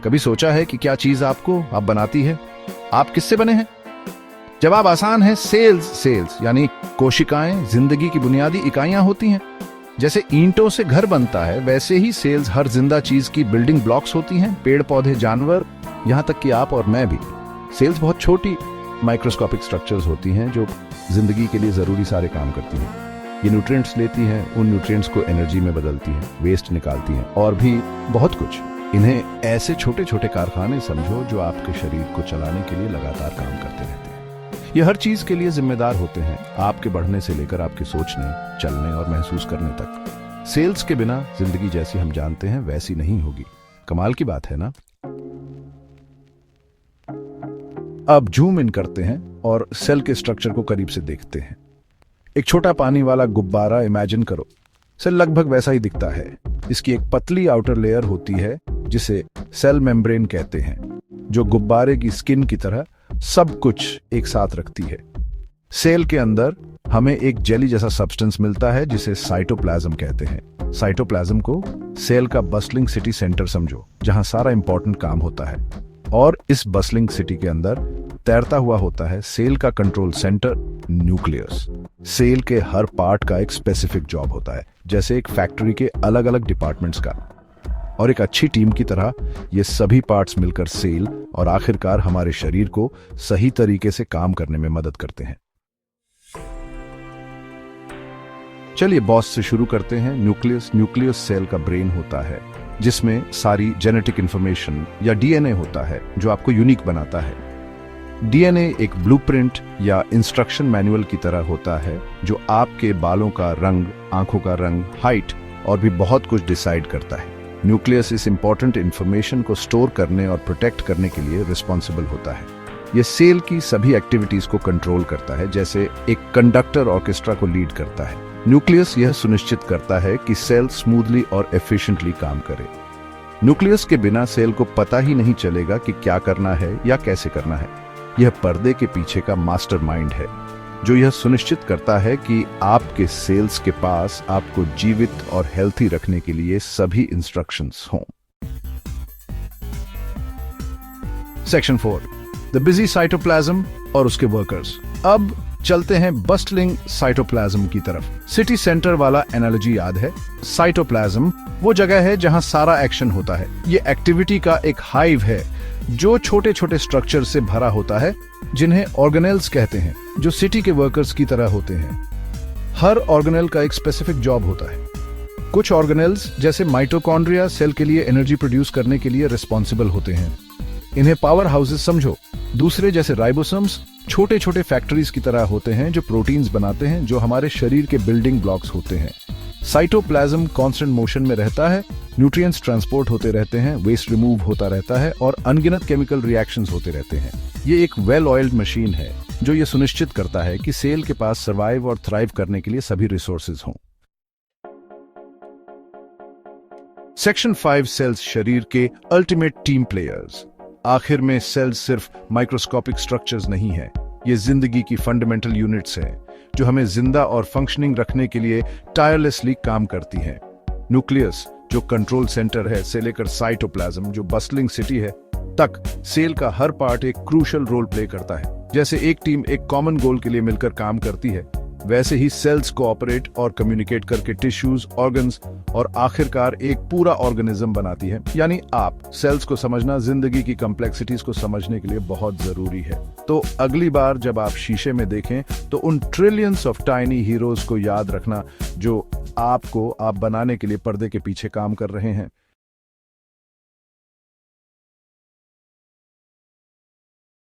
कभी सोचा है कि क्या चीज आपको आप बनाती है? आप किससे बने हैं? जवाब आसान है, सेल्स यानी कोशिकाएं जिंदगी की बुनियादी इकाइयां होती हैं। जैसे ईंटों से घर बनता है, वैसे ही सेल्स हर जिंदा चीज की बिल्डिंग ब्लॉक्स होती हैं। पेड़ पौधे, जानवर, यहां तक कि आप और मैं भी। सेल्स बहुत छोटी माइक्रोस्कोपिक स्ट्रक्चर्स होती हैं जो जिंदगी के लिए जरूरी सारे काम करती हैं। ये न्यूट्रिएंट्स लेती हैं, उन न्यूट्रिएंट्स को एनर्जी में बदलती हैं, वेस्ट निकालती हैं और भी बहुत कुछ। इन्हें ऐसे छोटे छोटे कारखाने समझो जो आपके शरीर को चलाने के लिए लगातार काम करते रहते हैं। ये हर चीज के लिए जिम्मेदार होते हैं, आपके बढ़ने से लेकर आपके सोचने, चलने और महसूस करने तक। सेल्स के बिना जिंदगी जैसी हम जानते हैं वैसी नहीं होगी। कमाल की बात है ना? अब जूम इन करते हैं और सेल के स्ट्रक्चर को करीब से देखते हैं। एक छोटा पानी वाला गुब्बारा इमेजिन करो। सेल लगभग वैसा ही दिखता है। इसकी एक पतली आउटर लेयर होती है जिसे सेल मेम्ब्रेन कहते हैं, जो गुब्बारे की स्किन की तरह सब कुछ एक साथ रखती है। सेल के अंदर हमें एक जेली जैसा सब्सटेंस मिलता है जिसे साइटोप्लाज्म कहते हैं। साइटोप्लाज्म को सेल का बस्टलिंग सिटी सेंटर समझो, जहां सारा इंपॉर्टेंट काम होता है। और इस बस्टलिंग सिटी के अंदर तैरता हुआ होता है सेल का कंट्रोल सेंटर, न्यूक्लियस। सेल के हर पार्ट का एक स्पेसिफिक जॉब होता है, जैसे एक फैक्ट्री के अलग अलग डिपार्टमेंट्स का। और एक अच्छी टीम की तरह ये सभी पार्ट्स मिलकर सेल और आखिरकार हमारे शरीर को सही तरीके से काम करने में मदद करते हैं। चलिए बॉस से शुरू करते हैं। न्यूक्लियस सेल का ब्रेन होता है, जिसमें सारी जेनेटिक इंफॉर्मेशन या डीएनए होता है जो आपको यूनिक बनाता है। डीएनए एक ब्लूप्रिंट या इंस्ट्रक्शन मैनुअल की तरह होता है जो आपके बालों का रंग, आंखों का रंग, हाइट और भी बहुत कुछ डिसाइड करता है। न्यूक्लियस इस इंपॉर्टेंट इंफॉर्मेशन को स्टोर करने और प्रोटेक्ट करने के लिए रिस्पॉन्सिबल होता है। यह सेल की सभी एक्टिविटीज को कंट्रोल करता है, जैसे एक कंडक्टर ऑर्केस्ट्रा को लीड करता है। न्यूक्लियस यह सुनिश्चित करता है कि सेल स्मूथली और एफिशिएंटली काम करे। न्यूक्लियस के बिना सेल को पता ही नहीं चलेगा कि क्या करना है या कैसे करना है। यह पर्दे के पीछे का मास्टरमाइंड है, जो यह सुनिश्चित करता है कि आपके सेल्स के पास आपको जीवित और हेल्थी रखने के लिए सभी इंस्ट्रक्शंस हों। सेक्शन 4, द बिजी साइटोप्लाज्म और उसके वर्कर्स। अब चलते हैं बस्टलिंग साइटोप्लाज्म की तरफ। सिटी सेंटर वाला एनालॉजी याद है? साइटोप्लाज्म वो जगह है जहां सारा एक्शन होता है। ये एक्टिविटी का एक हाइव है जो छोटे छोटे स्ट्रक्चर से भरा होता है, जिन्हें ऑर्गेनेल्स कहते हैं, जो सिटी के वर्कर्स की तरह होते हैं। हर ऑर्गेनेल का एक स्पेसिफिक जॉब होता है। कुछ ऑर्गेनेल्स जैसे माइटोकॉन्ड्रिया सेल के लिए एनर्जी प्रोड्यूस करने के लिए रिस्पॉन्सिबल होते हैं। इन्हें पावर हाउसेस समझो। दूसरे जैसे राइबोसोम्स छोटे छोटे फैक्ट्रीज की तरह होते हैं जो प्रोटीन्स बनाते हैं, जो हमारे शरीर के बिल्डिंग ब्लॉक्स होते हैं। साइटोप्लाज्म कांस्टेंट मोशन में रहता है, न्यूट्रिएंट्स ट्रांसपोर्ट होते रहते हैं, वेस्ट रिमूव होता रहता है और अनगिनत केमिकल रिएक्शंस होते रहते हैं। ये एक वेल ऑयल्ड मशीन है जो ये सुनिश्चित करता है कि सेल के पास सर्वाइव और थ्राइव करने के लिए सभी रिसोर्सेज हों। सेक्शन 5, सेल्स शरीर के अल्टीमेट टीम प्लेयर्स। आखिर में सेल्स सिर्फ माइक्रोस्कोपिक स्ट्रक्चर्स नहीं है, ये जिंदगी की फंडामेंटल यूनिट्स हैं जो हमें जिंदा और फंक्शनिंग रखने के लिए टायरलेसली काम करती हैं। न्यूक्लियस जो कंट्रोल सेंटर है से लेकर साइटोप्लाज्म जो बस्टलिंग सिटी है तक, सेल का हर पार्ट एक क्रूशियल रोल प्ले करता है। जैसे एक टीम एक कॉमन गोल के लिए मिलकर काम करती है, वैसे ही सेल्स कोऑपरेट और कम्युनिकेट करके टिश्यूज, ऑर्गन्स और आखिरकार एक पूरा ऑर्गेनिज्म बनाती है। यानी आप सेल्स को समझना जिंदगी की कॉम्प्लेक्सिटीज को समझने के लिए बहुत जरूरी है। तो अगली बार जब आप शीशे में देखें तो उन ट्रिलियंस ऑफ टाइनी हीरोज को याद रखना जो आप बनाने के लिए पर्दे के पीछे काम कर रहे हैं।